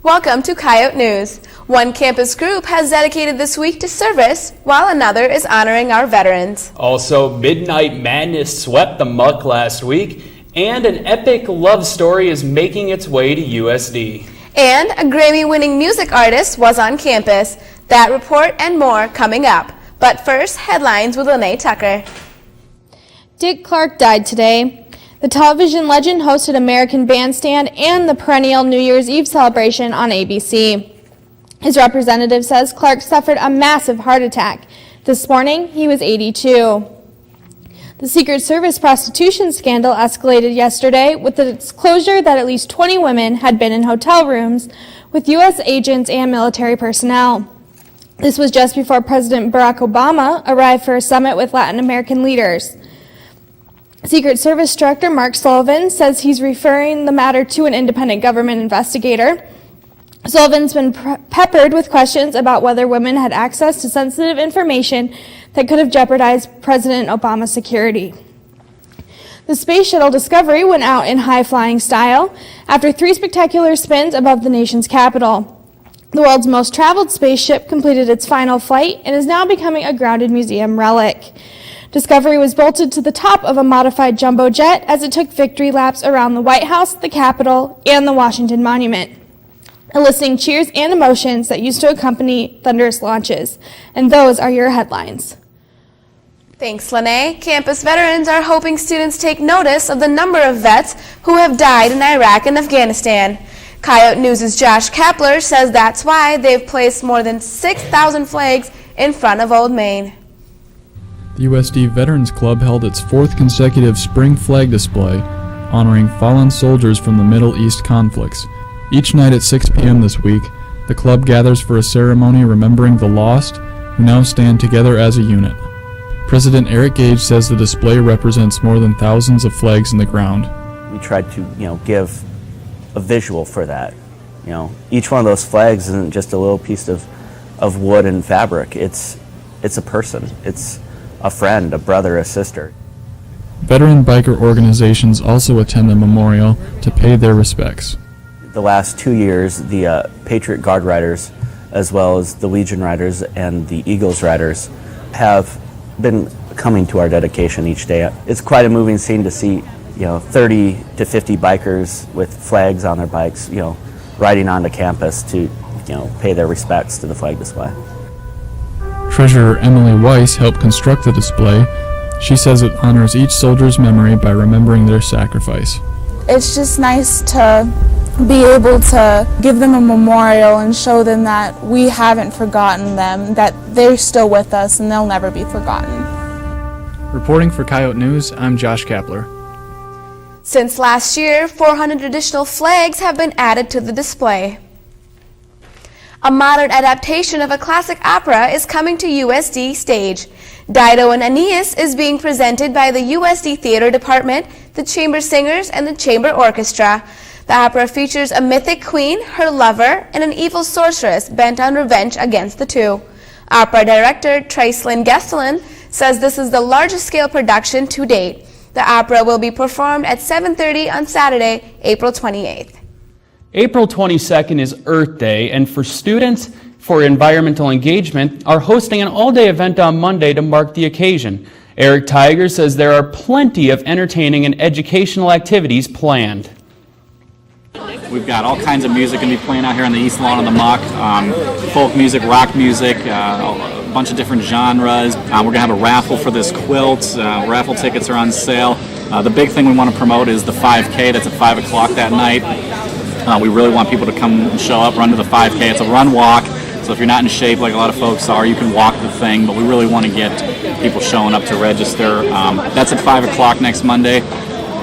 Welcome to Coyote News. One campus group has dedicated this week to service, while another is honoring our veterans. Also, Midnight Madness swept the Muck last week, and an epic love story is making its way to USD. And a Grammy-winning music artist was on campus. That report and more coming up. But first, headlines with Lene Tucker. Dick Clark died today. The television legend hosted American Bandstand and the perennial New Year's Eve celebration on ABC. His representative says Clark suffered a massive heart attack. This morning, he was 82. The Secret Service prostitution scandal escalated yesterday with the disclosure that at least 20 women had been in hotel rooms with U.S. agents and military personnel. This was just before President Barack Obama arrived for a summit with Latin American leaders. Secret Service Director Mark Sullivan says he's referring the matter to an independent government investigator. Sullivan's been peppered with questions about whether women had access to sensitive information that could have jeopardized President Obama's security. The Space Shuttle Discovery went out in high-flying style after 3 spectacular spins above the nation's capital. The world's most traveled spaceship completed its final flight and is now becoming a grounded museum relic. Discovery was bolted to the top of a modified jumbo jet as it took victory laps around the White House, the Capitol, and the Washington Monument, eliciting cheers and emotions that used to accompany thunderous launches. And those are your headlines. Thanks, Lene. Campus veterans are hoping students take notice of the number of vets who have died in Iraq and Afghanistan. Coyote News' Josh Kapler says that's why they've placed more than 6,000 flags in front of Old Main. The USD Veterans Club held its 4th consecutive spring flag display, honoring fallen soldiers from the Middle East conflicts. Each night at 6 p.m. this week, the club gathers for a ceremony remembering the lost, who now stand together as a unit. President Eric Gage says the display represents more than thousands of flags in the ground. We tried to, give a visual for that. Each one of those flags isn't just a little piece of wood and fabric. It's a person. It's a friend, a brother, a sister. Veteran biker organizations also attend the memorial to pay their respects. The last 2 years, the Patriot Guard Riders, as well as the Legion Riders and the Eagles Riders, have been coming to our dedication each day. It's quite a moving scene to see, 30 to 50 bikers with flags on their bikes, riding onto campus to, pay their respects to the flag display. Treasurer Emily Weiss helped construct the display. She says it honors each soldier's memory by remembering their sacrifice. It's just nice to be able to give them a memorial and show them that we haven't forgotten them, that they're still with us and they'll never be forgotten. Reporting for Coyote News, I'm Josh Kapler. Since last year, 400 additional flags have been added to the display. A modern adaptation of a classic opera is coming to USD stage. Dido and Aeneas is being presented by the USD Theater Department, the Chamber Singers, and the Chamber Orchestra. The opera features a mythic queen, her lover, and an evil sorceress bent on revenge against the two. Opera director Tracelyn Gestelin says this is the largest scale production to date. The opera will be performed at 7:30 on Saturday, April 28th. April 22nd is Earth Day, and for students for environmental engagement are hosting an all-day event on Monday to mark the occasion. Eric Tiger says there are plenty of entertaining and educational activities planned. We've got all kinds of music going to be playing out here on the East Lawn of the Muck. Folk music, rock music, a bunch of different genres. We're going to have a raffle for this quilt. Raffle tickets are on sale. The big thing we want to promote is the 5K. That's at 5 o'clock that night. We really want people to come and show up, run to the 5K. It's a run-walk, so if you're not in shape like a lot of folks are, you can walk the thing, but we really want to get people showing up to register. That's at 5 o'clock next Monday.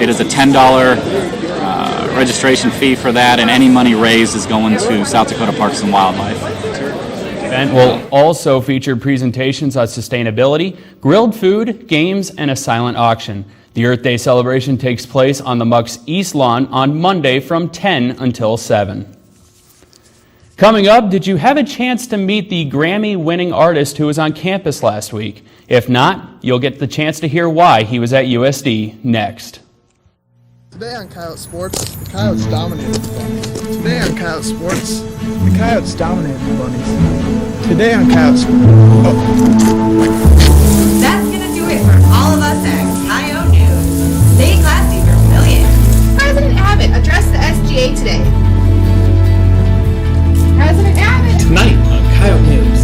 It is a $10 registration fee for that, and any money raised is going to South Dakota Parks and Wildlife. The event will also feature presentations on sustainability, grilled food, games, and a silent auction. The Earth Day celebration takes place on the Muck's East Lawn on Monday from 10 until 7. Coming up, did you have a chance to meet the Grammy-winning artist who was on campus last week? If not, you'll get the chance to hear why he was at USD next. Today on Coyote Sports, the Coyotes dominated the Bunnies. Today on Coyote Sports, the Coyotes dominated the Bunnies. Today on Coyote Sports. That's gonna do it for all of us at Coyote News. Stay classy for millions. President Abbott addressed the SGA today. President Abbott. Tonight on Coyote News.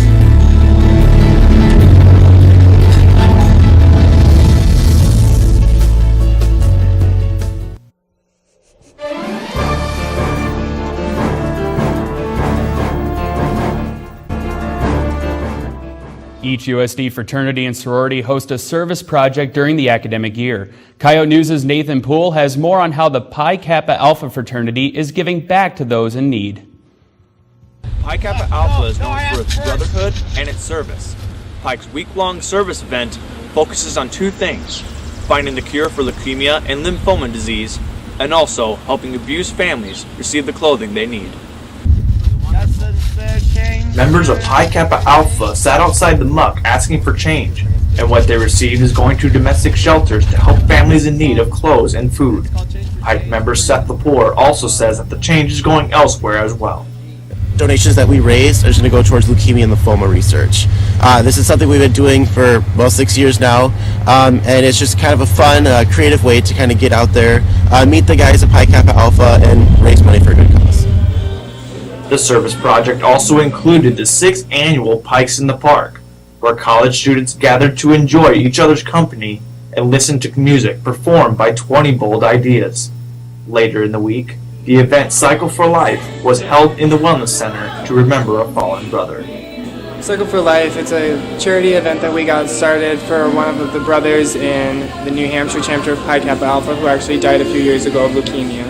Each USD fraternity and sorority host a service project during the academic year. Coyote News' Nathan Poole has more on how the Pi Kappa Alpha fraternity is giving back to those in need. Pi Kappa Alpha is known for its brotherhood and its service. Pike's week-long service event focuses on two things: finding the cure for leukemia and lymphoma disease, and also helping abused families receive the clothing they need. Members of Pi Kappa Alpha sat outside the muck asking for change, and what they received is going to domestic shelters to help families in need of clothes and food. Pike member Seth Lepore also says that the change is going elsewhere as well. Donations that we raised are going to go towards leukemia and lymphoma research. This is something we've been doing for, 6 years now, and it's just kind of a fun, creative way to kind of get out there, meet the guys at Pi Kappa Alpha, and raise money for a good cause. The service project also included the 6th annual Pikes in the Park, where college students gathered to enjoy each other's company and listen to music performed by 20 bold ideas. Later in the week, the event Cycle for Life was held in the Wellness Center to remember a fallen brother. Cycle for Life, it's a charity event that we got started for one of the brothers in the New Hampshire chapter of Pi Kappa Alpha who actually died a few years ago of leukemia.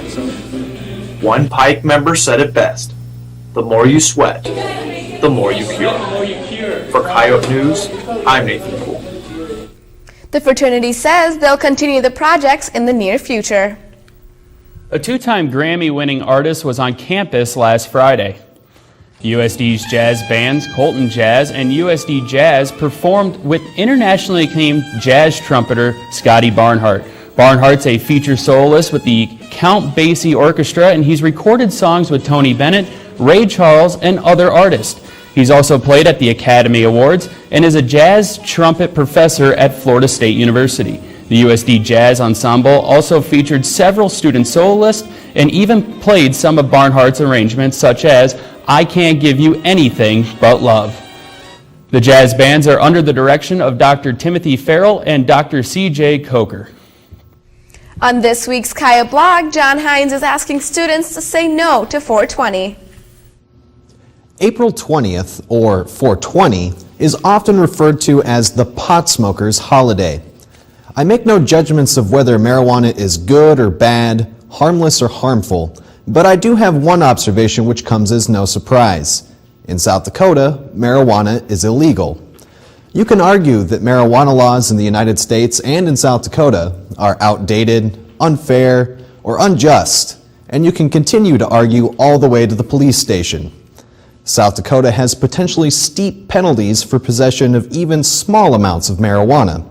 One Pike member said it best: the more you sweat, the more you cure. For Coyote News, I'm Nathan Poole. The fraternity says they'll continue the projects in the near future. A two-time Grammy-winning artist was on campus last Friday. USD's jazz bands, Colton Jazz and USD Jazz, performed with internationally acclaimed jazz trumpeter Scotty Barnhart. Barnhart's a feature soloist with the Count Basie Orchestra, and he's recorded songs with Tony Bennett, Ray Charles, and other artists. He's also played at the Academy Awards and is a jazz trumpet professor at Florida State University. The USD Jazz Ensemble also featured several student soloists and even played some of Barnhart's arrangements, such as I Can't Give You Anything But Love. The jazz bands are under the direction of Dr. Timothy Farrell and Dr. C.J. Coker. On this week's Coyote blog, John Hines is asking students to say no to 420. April 20th, or 420, is often referred to as the pot smokers' holiday. I make no judgments of whether marijuana is good or bad, harmless or harmful, but I do have one observation which comes as no surprise. In South Dakota, marijuana is illegal. You can argue that marijuana laws in the United States and in South Dakota are outdated, unfair, or unjust, and you can continue to argue all the way to the police station. South Dakota has potentially steep penalties for possession of even small amounts of marijuana.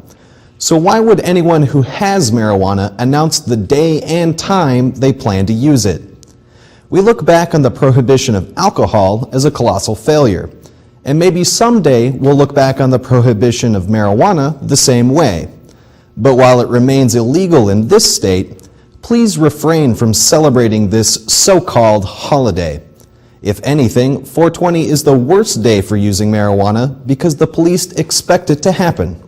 So why would anyone who has marijuana announce the day and time they plan to use it? We look back on the prohibition of alcohol as a colossal failure, and maybe someday we'll look back on the prohibition of marijuana the same way. But while it remains illegal in this state, please refrain from celebrating this so-called holiday. If anything, 420 is the worst day for using marijuana because the police expect it to happen.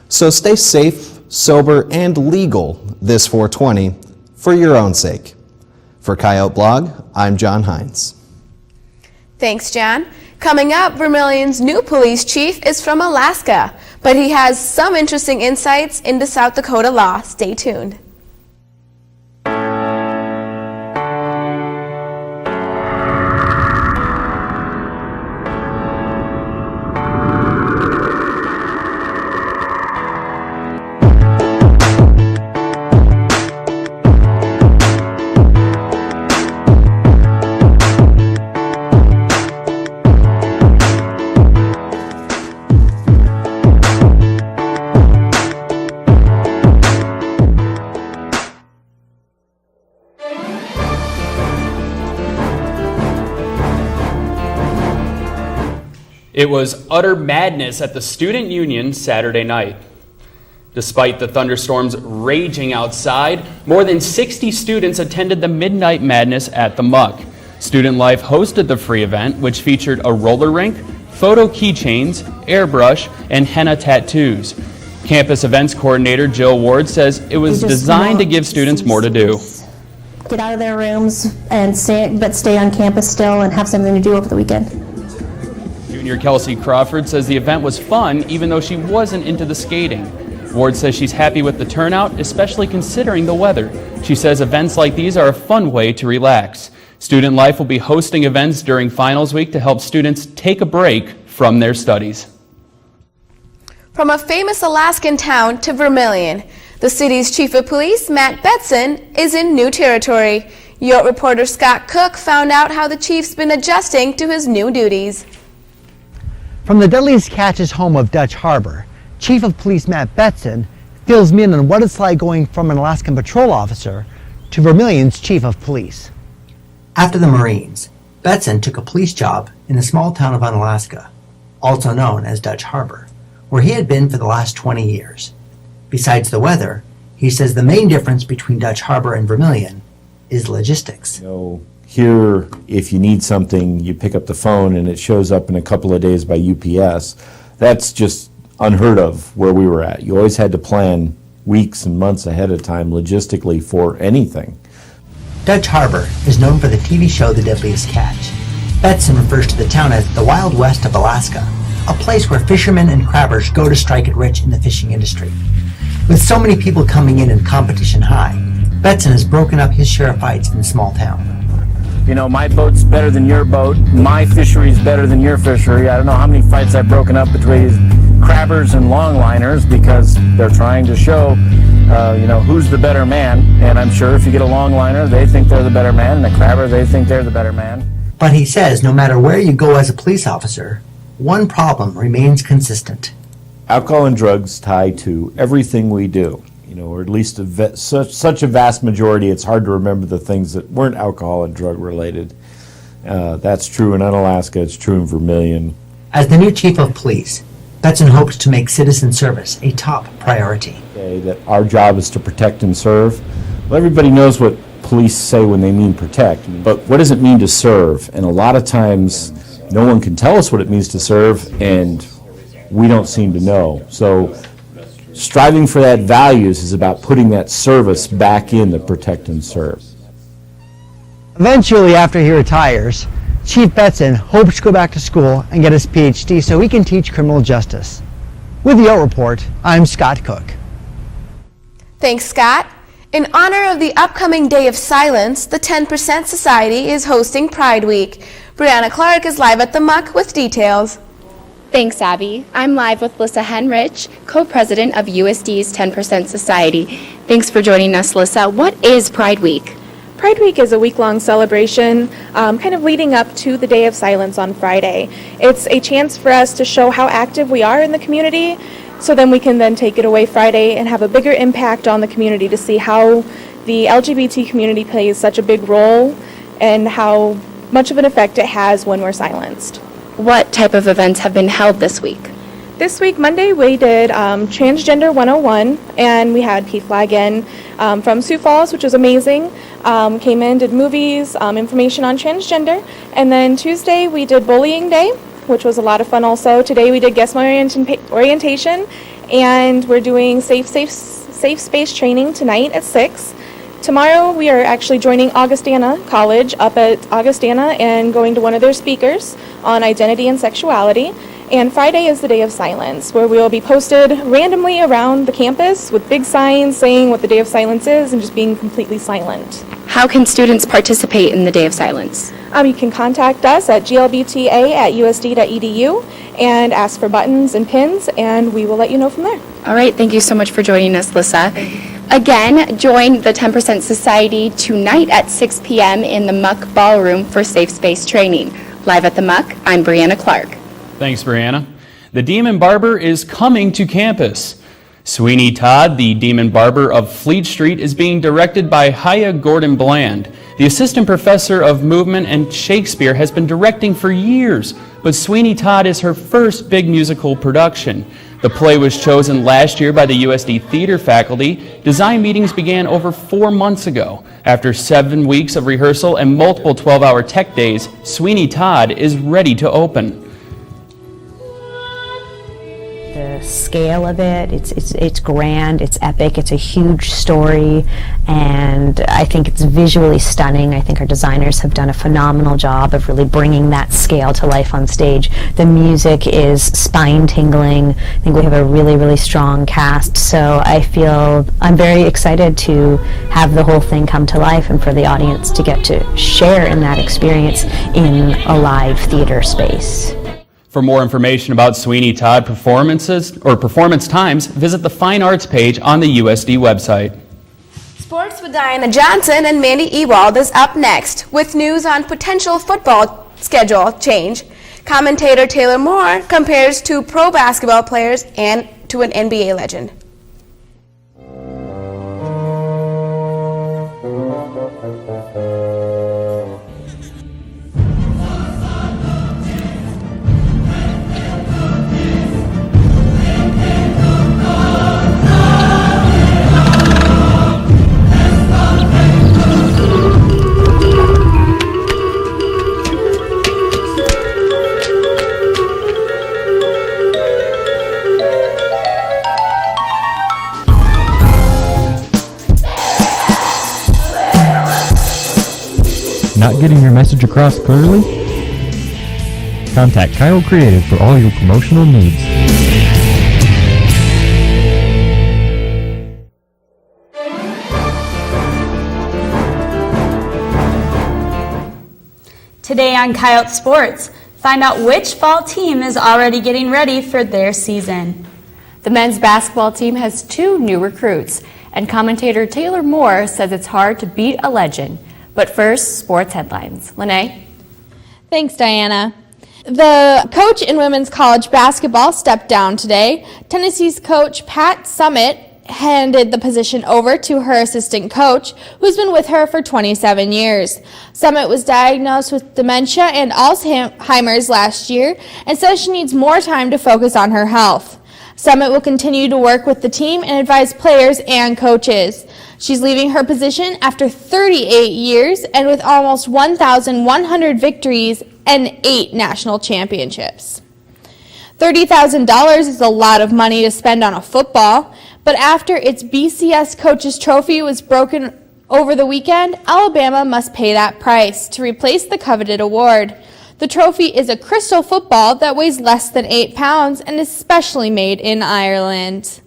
So stay safe, sober, and legal this 420 for your own sake. For Coyote Blog, I'm John Hines. Thanks, John. Coming up, Vermilion's new police chief is from Alaska, but he has some interesting insights into South Dakota law. Stay tuned. It was utter madness at the Student Union Saturday night. Despite the thunderstorms raging outside, more than 60 students attended the Midnight Madness at the Muck. Student Life hosted the free event, which featured a roller rink, photo keychains, airbrush, and henna tattoos. Campus Events Coordinator Jill Ward says it was designed to give students more to do. Get out of their rooms and stay on campus still and have something to do over the weekend. Junior Kelsey Crawford says the event was fun even though she wasn't into the skating. Ward says she's happy with the turnout, especially considering the weather. She says events like these are a fun way to relax. Student Life will be hosting events during finals week to help students take a break from their studies. From a famous Alaskan town to Vermilion, the city's chief of police, Matt Betson, is in new territory. Yote reporter Scott Cook found out how the chief's been adjusting to his new duties. From the deadliest catches home of Dutch Harbor, Chief of Police Matt Betson fills me in on what it's like going from an Alaskan patrol officer to Vermilion's chief of police. After the Marines, Betson took a police job in the small town of Unalaska, also known as Dutch Harbor, where he had been for the last 20 years. Besides the weather, he says the main difference between Dutch Harbor and Vermilion is logistics. Here, if you need something, you pick up the phone and it shows up in a couple of days by UPS. That's just unheard of where we were at. You always had to plan weeks and months ahead of time logistically for anything. Dutch Harbor is known for the TV show The Deadliest Catch. Betson refers to the town as the Wild West of Alaska, a place where fishermen and crabbers go to strike it rich in the fishing industry. With so many people coming in and competition high, Betson has broken up his share of fights in the small town. You know, my boat's better than your boat, my fishery's better than your fishery. I don't know how many fights I've broken up between crabbers and longliners because they're trying to show, who's the better man. And I'm sure if you get a longliner, they think they're the better man, and a crabber, they think they're the better man. But he says no matter where you go as a police officer, one problem remains consistent. Alcohol and drugs tie to everything we do. Or at least such a vast majority, it's hard to remember the things that weren't alcohol and drug related. That's true in Unalaska, it's true in Vermilion. As the new chief of police, Betson hopes to make citizen service a top priority. That our job is to protect and serve. Well, everybody knows what police say when they mean protect, but what does it mean to serve? And a lot of times, no one can tell us what it means to serve, and we don't seem to know. So striving for that values is about putting that service back in the protect and serve. Eventually, after he retires, Chief Betson hopes to go back to school and get his PhD so he can teach criminal justice. With the Yote Report, I'm Scott Cook. Thanks, Scott. In honor of the upcoming Day of Silence, the 10% Society is hosting Pride Week. Brianna Clark is live at the Muck with details. Thanks, Abby. I'm live with Lissa Henrich, co-president of USD's 10% Society. Thanks for joining us, Lissa. What is Pride Week? Pride Week is a week-long celebration kind of leading up to the Day of Silence on Friday. It's a chance for us to show how active we are in the community, so then we can then take it away Friday and have a bigger impact on the community to see how the LGBT community plays such a big role and how much of an effect it has when we're silenced. What type of events have been held this week? This week, Monday, we did Transgender 101, and we had PFLAG in from Sioux Falls, which was amazing. Came in, did movies, information on transgender. And then Tuesday, we did Bullying Day, which was a lot of fun also. Today, we did guest orientation, and we're doing safe space training tonight at 6. Tomorrow, we are actually joining Augustana College up at Augustana and going to one of their speakers on identity and sexuality. And Friday is the Day of Silence, where we will be posted randomly around the campus with big signs saying what the Day of Silence is and just being completely silent. How can students participate in the Day of Silence? You can contact us at glbta@usd.edu and ask for buttons and pins, and we will let you know from there. All right, thank you so much for joining us, Lissa. Again, join the 10% Society tonight at 6 p.m. in the Muck Ballroom for safe space training. Live at the Muck, I'm Brianna Clark. Thanks, Brianna. The Demon Barber is coming to campus. Sweeney Todd, the Demon Barber of Fleet Street, is being directed by Haya Gordon Bland. The assistant professor of movement and Shakespeare has been directing for years, but Sweeney Todd is her first big musical production. The play was chosen last year by the USD theater faculty. Design meetings began over 4 months ago. After 7 weeks of rehearsal and multiple 12-hour tech days, Sweeney Todd is ready to open. The scale of it, it's grand, it's epic, it's a huge story, and I think it's visually stunning. I think our designers have done a phenomenal job of really bringing that scale to life on stage. The music is spine-tingling. I think we have a really, really strong cast, so I'm very excited to have the whole thing come to life and for the audience to get to share in that experience in a live theater space. For more information about Sweeney Todd performances or performance times, visit the Fine Arts page on the USD website. Sports with Diana Johnson and Mandy Ewald is up next with news on potential football schedule change. Commentator Taylor Moore compares two pro basketball players and to an NBA legend. Not getting your message across clearly? Contact Coyote Creative for all your promotional needs. Today on Coyote Sports, find out which fall team is already getting ready for their season. The men's basketball team has 2 new recruits, and commentator Taylor Moore says it's hard to beat a legend. But first, sports headlines. Lene? Thanks, Diana. The coach in women's college basketball stepped down today. Tennessee's coach, Pat Summitt, handed the position over to her assistant coach, who's been with her for 27 years. Summitt was diagnosed with dementia and Alzheimer's last year and says she needs more time to focus on her health. Summitt will continue to work with the team and advise players and coaches. She's leaving her position after 38 years and with almost 1,100 victories and 8 national championships. $30,000 is a lot of money to spend on a football, but after its BCS Coaches Trophy was broken over the weekend, Alabama must pay that price to replace the coveted award. The trophy is a crystal football that weighs less than 8 pounds and is specially made in Ireland.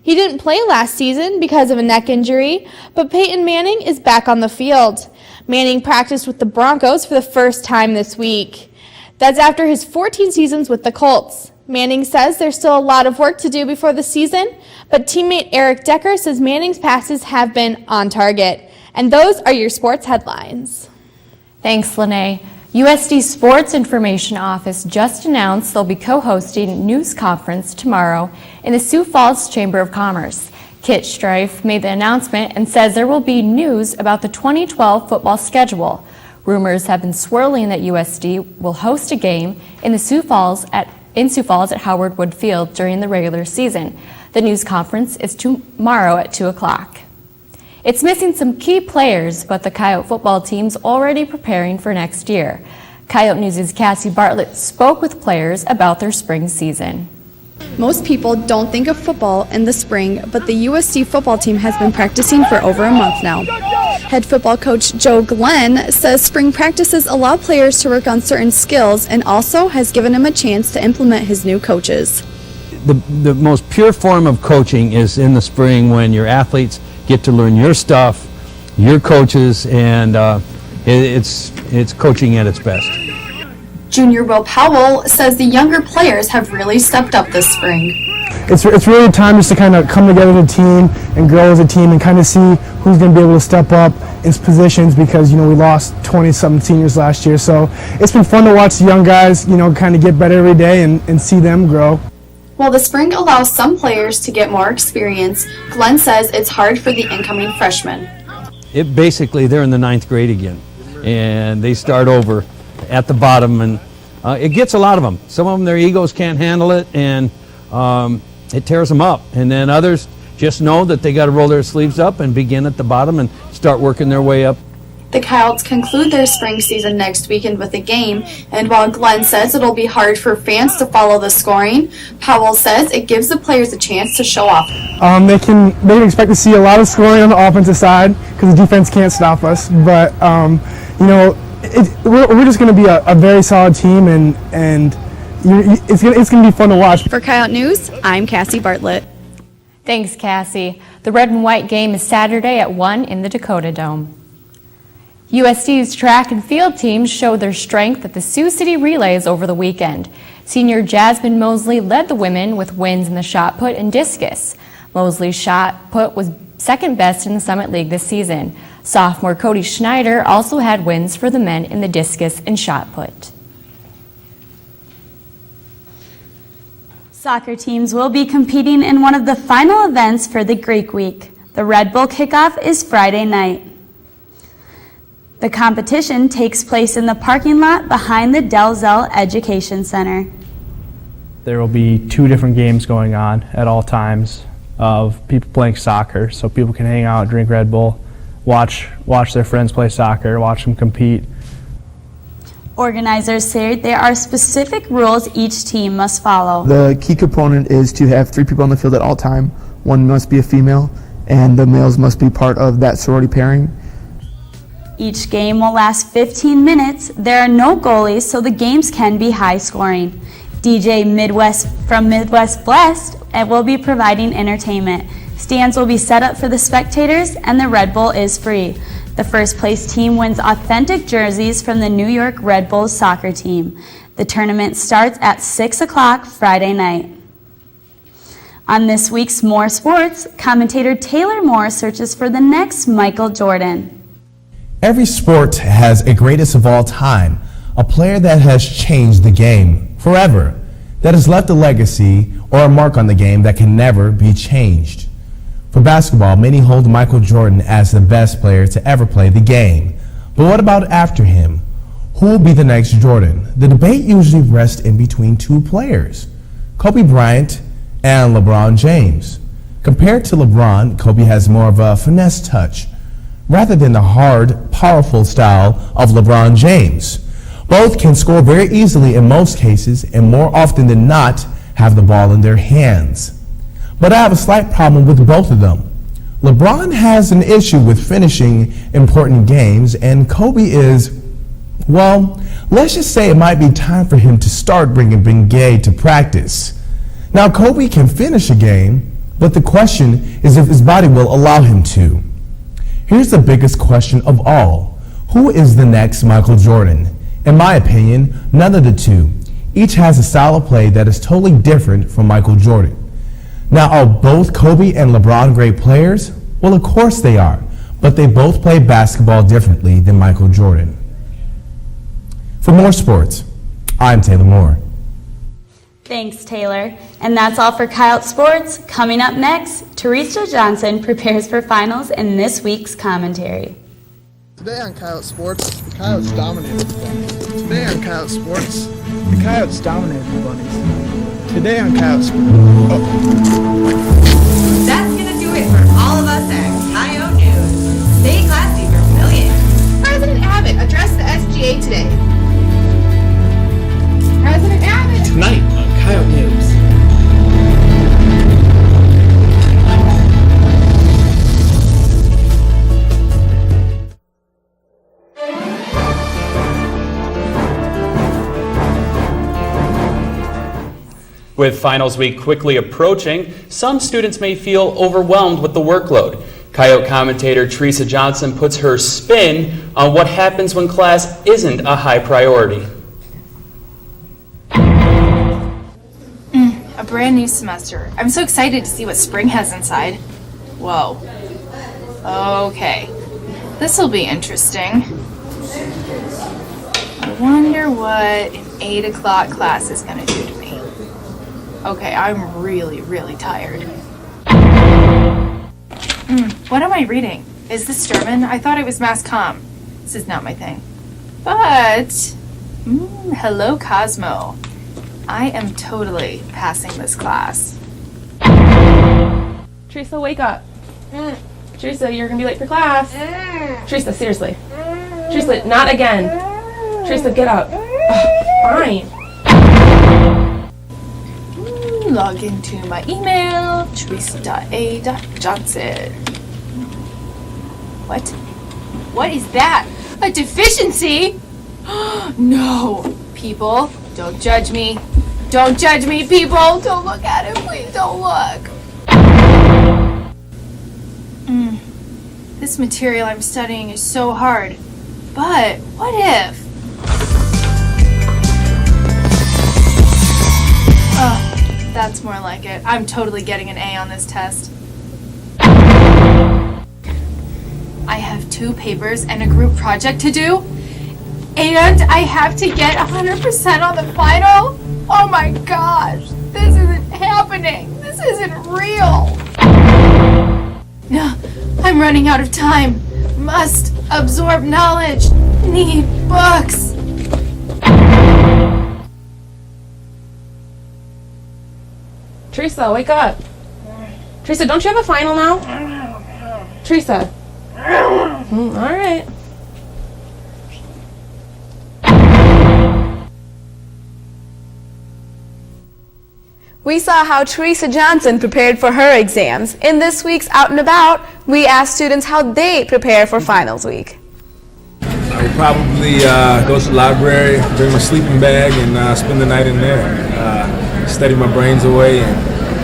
He didn't play last season because of a neck injury, but Peyton Manning is back on the field. Manning practiced with the Broncos for the first time this week. That's after his 14 seasons with the Colts. Manning says there's still a lot of work to do before the season, but teammate Eric Decker says Manning's passes have been on target. And those are your sports headlines. Thanks, Lene. USD Sports Information Office just announced they'll be co-hosting a news conference tomorrow in the Sioux Falls Chamber of Commerce. Kit Strife made the announcement and says there will be news about the 2012 football schedule. Rumors have been swirling that USD will host a game in Sioux Falls at Howard Wood Field during the regular season. The news conference is tomorrow at 2 o'clock. It's missing some key players, but the Coyote football team's already preparing for next year. Coyote News' Cassie Bartlett spoke with players about their spring season. Most people don't think of football in the spring, but the USD football team has been practicing for over a month now. Head football coach Joe Glenn says spring practices allow players to work on certain skills and also has given him a chance to implement his new coaches. The most pure form of coaching is in the spring when your athletes get to learn your stuff, your coaches, and it's coaching at its best. Junior Will Powell says the younger players have really stepped up this spring. It's really time just to kind of come together as a team and grow as a team and kind of see who's going to be able to step up in positions because, we lost 20-something seniors last year. So it's been fun to watch the young guys, kind of get better every day and see them grow. While the spring allows some players to get more experience, Glenn says it's hard for the incoming freshmen. Basically, they're in the 9th grade again, and they start over at the bottom, and it gets a lot of them. Some of them, their egos can't handle it, and it tears them up. And then others just know that they got to roll their sleeves up and begin at the bottom and start working their way up. The Coyotes conclude their spring season next weekend with a game, and while Glenn says it'll be hard for fans to follow the scoring, Powell says it gives the players a chance to show off. They can expect to see a lot of scoring on the offensive side because the defense can't stop us. But we're just going to be a very solid team, and it's going to be fun to watch. For Coyote News, I'm Cassie Bartlett. Thanks, Cassie. The red and white game is Saturday at 1 in the Dakota Dome. USD's track and field teams showed their strength at the Sioux City Relays over the weekend. Senior Jasmine Mosley led the women with wins in the shot put and discus. Mosley's shot put was second best in the Summit League this season. Sophomore Cody Schneider also had wins for the men in the discus and shot put. Soccer teams will be competing in one of the final events for the Greek Week. The Red Bull kickoff is Friday night. The competition takes place in the parking lot behind the Dalzell Education Center. There will be 2 different games going on at all times of people playing soccer, so people can hang out, drink Red Bull, watch their friends play soccer, watch them compete. Organizers say there are specific rules each team must follow. The key component is to have 3 people on the field at all time. 1 must be a female, and the males must be part of that sorority pairing. Each game will last 15 minutes. There are no goalies, so the games can be high scoring. DJ Midwest from Midwest Blessed will be providing entertainment. Stands will be set up for the spectators, and the Red Bull is free. The first place team wins authentic jerseys from the New York Red Bulls soccer team. The tournament starts at 6 o'clock Friday night. On this week's More Sports, commentator Taylor Moore searches for the next Michael Jordan. Every sport has a greatest of all time, a player that has changed the game forever, that has left a legacy or a mark on the game that can never be changed. For basketball, many hold Michael Jordan as the best player to ever play the game. But what about after him? Who will be the next Jordan? The debate usually rests in between 2 players, Kobe Bryant and LeBron James. Compared to LeBron, Kobe has more of a finesse touch, rather than the hard, powerful style of LeBron James. Both can score very easily in most cases, and more often than not, have the ball in their hands. But I have a slight problem with both of them. LeBron has an issue with finishing important games, and Kobe is, well, let's just say it might be time for him to start bringing Bengay to practice. Now, Kobe can finish a game, but the question is if his body will allow him to. Here's the biggest question of all. Who is the next Michael Jordan? In my opinion, none of the 2. Each has a style of play that is totally different from Michael Jordan. Now, are both Kobe and LeBron great players? Well, of course they are, but they both play basketball differently than Michael Jordan. For More Sports, I'm Taylor Moore. Thanks, Taylor. And that's all for Coyote Sports. Coming up next, Teresa Johnson prepares for finals in this week's commentary. Today on Coyote Sports, the Coyotes dominated the Bunnies. Today on Coyote Sports, the Coyotes dominated the Bunnies. Today on Coyote Sports. That's gonna do it for all of us at Coyote News. Stay classy for millions. President Abbott addressed the SGA today. President Abbott. Tonight on Coyote News. With finals week quickly approaching, some students may feel overwhelmed with the workload. Coyote commentator Teresa Johnson puts her spin on what happens when class isn't a high priority. A brand new semester. I'm so excited to see what spring has inside. Whoa. Okay. This'll be interesting. I wonder what an 8 o'clock class is gonna do to me. Okay, I'm really, really tired. What am I reading? Is this German? I thought it was mass comm. This is not my thing. But Hello, Cosmo. I am totally passing this class. Teresa, wake up. Teresa, you're gonna be late for class. Teresa, seriously. Teresa, not again. Teresa, get up. Fine. Log into my email, teresa.a.johnson. What? What is that? A deficiency? No. People, don't judge me. Don't judge me, people. Don't look at it. Please don't look. This material I'm studying is so hard. But what if? That's more like it. I'm totally getting an A on this test. I have 2 papers and a group project to do, and I have to get 100% on the final? Oh my gosh, this isn't happening. This isn't real. No, I'm running out of time. Must absorb knowledge. Need books. Teresa, wake up. Teresa, don't you have a final now? Teresa. All right. We saw how Teresa Johnson prepared for her exams. In this week's Out and About, we asked students how they prepare for finals week. I would probably go to the library, bring my sleeping bag, and spend the night in there. Study my brains away and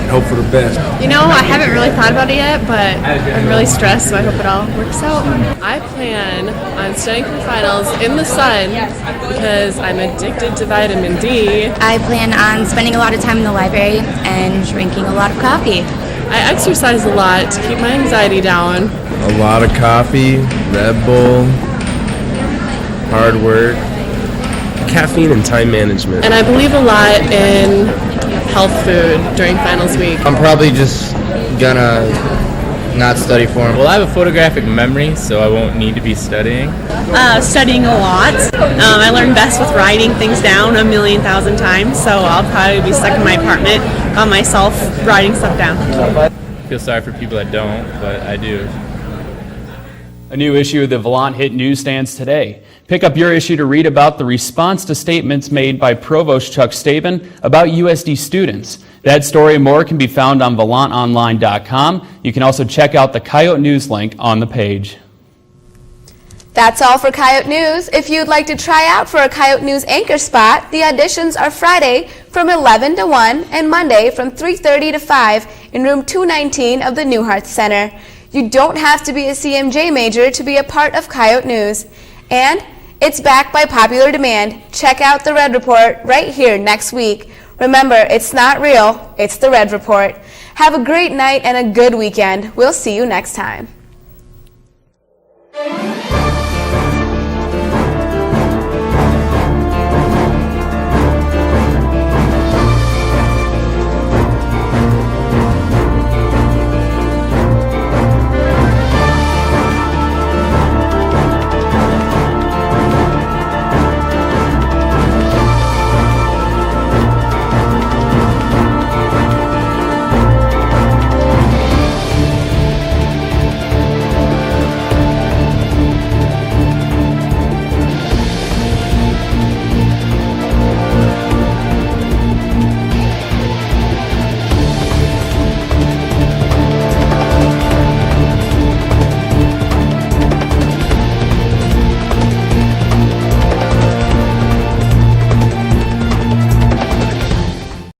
hope for the best. You know, I haven't really thought about it yet, but I'm really stressed, so I hope it all works out. I plan on studying for finals in the sun because I'm addicted to vitamin D. I plan on spending a lot of time in the library and drinking a lot of coffee. I exercise a lot to keep my anxiety down. A lot of coffee, Red Bull, hard work, caffeine and time management. And I believe a lot in health food during finals week. I'm probably just gonna not study for them. Well, I have a photographic memory, so I won't need to be studying. Studying a lot. I learn best with writing things down 1,000,000 times, so I'll probably be stuck in my apartment by myself writing stuff down. I feel sorry for people that don't, but I do. A new issue of the Volant hit newsstands today. Pick up your issue to read about the response to statements made by Provost Chuck Staben about USD students. That story and more can be found on volantonline.com. You can also check out the Coyote News link on the page. That's all for Coyote News. If you'd like to try out for a Coyote News anchor spot, the auditions are Friday from 11 to 1 and Monday from 3:30 to 5 in room 219 of the Newhart Center. You don't have to be a CMJ major to be a part of Coyote News. And it's back by popular demand. Check out the Red Report right here next week. Remember, it's not real, it's the Red Report. Have a great night and a good weekend. We'll see you next time.